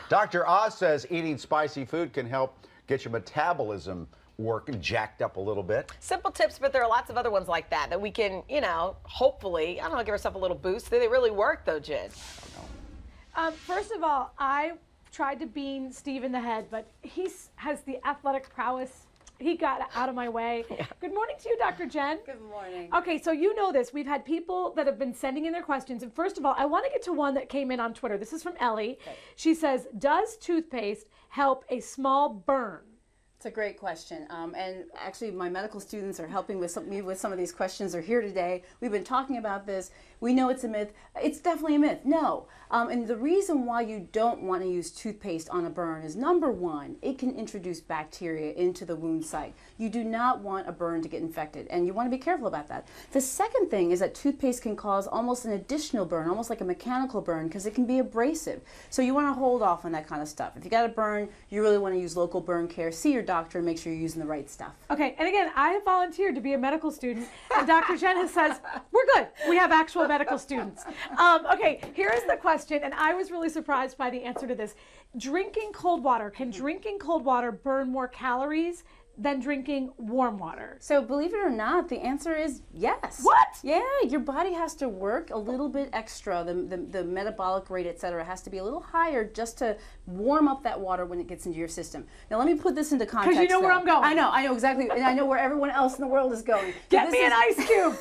Dr. Oz says eating spicy food can help get your metabolism working, jacked up a little bit. Simple tips, but there are lots of other ones like that we can, hopefully, I don't know, give ourselves a little boost. Do they really work, though, Jen? First of all, I tried to bean Steve in the head, but he has the athletic prowess. He got out of my way. Yeah. Good morning to you, Dr. Jen. Good morning. Okay, so you know this. We've had people that have been sending in their questions. And first of all, I want to get to one that came in on Twitter. This is from Ellie. Okay. She says, does toothpaste help a small burn? It's a great question, and actually my medical students are helping me with some of these questions. Are here today. We've been talking about this. We know it's a myth. It's definitely a myth. No, and the reason why you don't want to use toothpaste on a burn is, number one, it can introduce bacteria into the wound site. You do not want a burn to get infected, and you want to be careful about that. The second thing is that toothpaste can cause almost an additional burn, almost like a mechanical burn, because it can be abrasive. So you want to hold off on that kind of stuff. If you got a burn, you really want to use local burn care. See your doctor and make sure you're using the right stuff. Okay, and again, I have volunteered to be a medical student, and Dr. Jen has says, we're good. We have actual medical students. Okay, here is the question, and I was really surprised by the answer to this. Drinking cold water, can drinking cold water burn more calories than drinking warm water? So believe it or not, the answer is yes. What? Yeah, your body has to work a little bit extra. The metabolic rate, etc., has to be a little higher just to warm up that water when it gets into your system. Now let me put this into context. Because you know where I'm going. I know exactly, and I know where everyone else in the world is going. Get me an ice cube.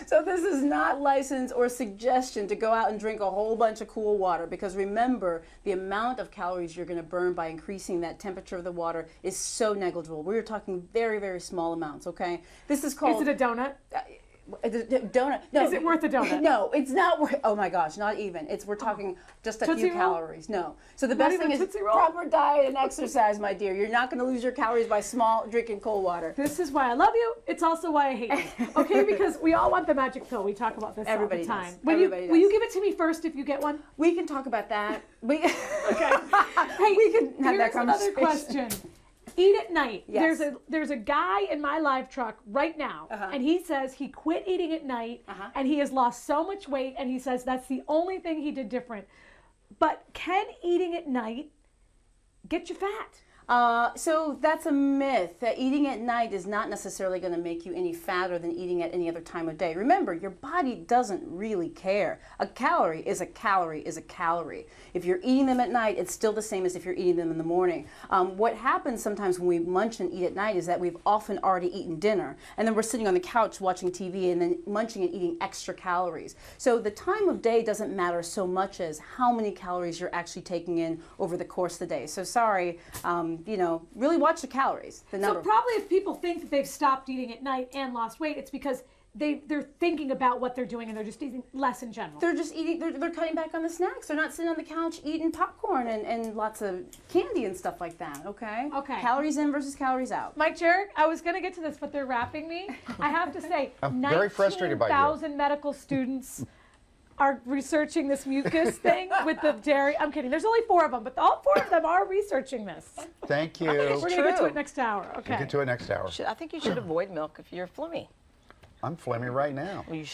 So this is not license or suggestion to go out and drink a whole bunch of cool water, because remember, the amount of calories you're going to burn by increasing that temperature of the water is so negligible. We're talking very, very small amounts, okay? This is called... Is it a donut? Donut. No. Is it worth a donut? No, it's not worth... Oh my gosh, not even. We're talking just a few calories. No. So the best thing is proper diet and exercise, my dear. You're not going to lose your calories by drinking cold water. This is why I love you. It's also why I hate you. Okay, because we all want the magic pill. We talk about this all the time. Will you give it to me first if you get one? We can talk about that. Okay. Hey, we can have that conversation. Here's another question. Eat at night. Yes. There's a guy in my live truck right now, and he says he quit eating at night, and he has lost so much weight, and he says that's the only thing he did different. But can eating at night get you fat? So that's a myth. That eating at night is not necessarily going to make you any fatter than eating at any other time of day. Remember, your body doesn't really care. A calorie is a calorie is a calorie. If you're eating them at night, it's still the same as if you're eating them in the morning. What happens sometimes when we munch and eat at night is that we've often already eaten dinner, and then we're sitting on the couch watching TV and then munching and eating extra calories. So the time of day doesn't matter so much as how many calories you're actually taking in over the course of the day. So sorry, really watch the calories, the number. So probably if people think that they've stopped eating at night and lost weight, it's because they're thinking about what they're doing and they're just eating less in general. They're just eating, they're cutting back on the snacks. They're not sitting on the couch eating popcorn and lots of candy and stuff like that, okay? Okay. Calories in versus calories out. Mike Jarrett, I was going to get to this, but they're wrapping me. I have to say, I'm very frustrated by you. 19,000 medical students are researching this mucus thing with the dairy. I'm kidding. There's only 4 of them, but all 4 of them are researching this. Thank you. We're going to get to it next hour. Okay. We'll get to it next hour. I think you should avoid milk if you're flummy. I'm phlegmy right now. Well, you should.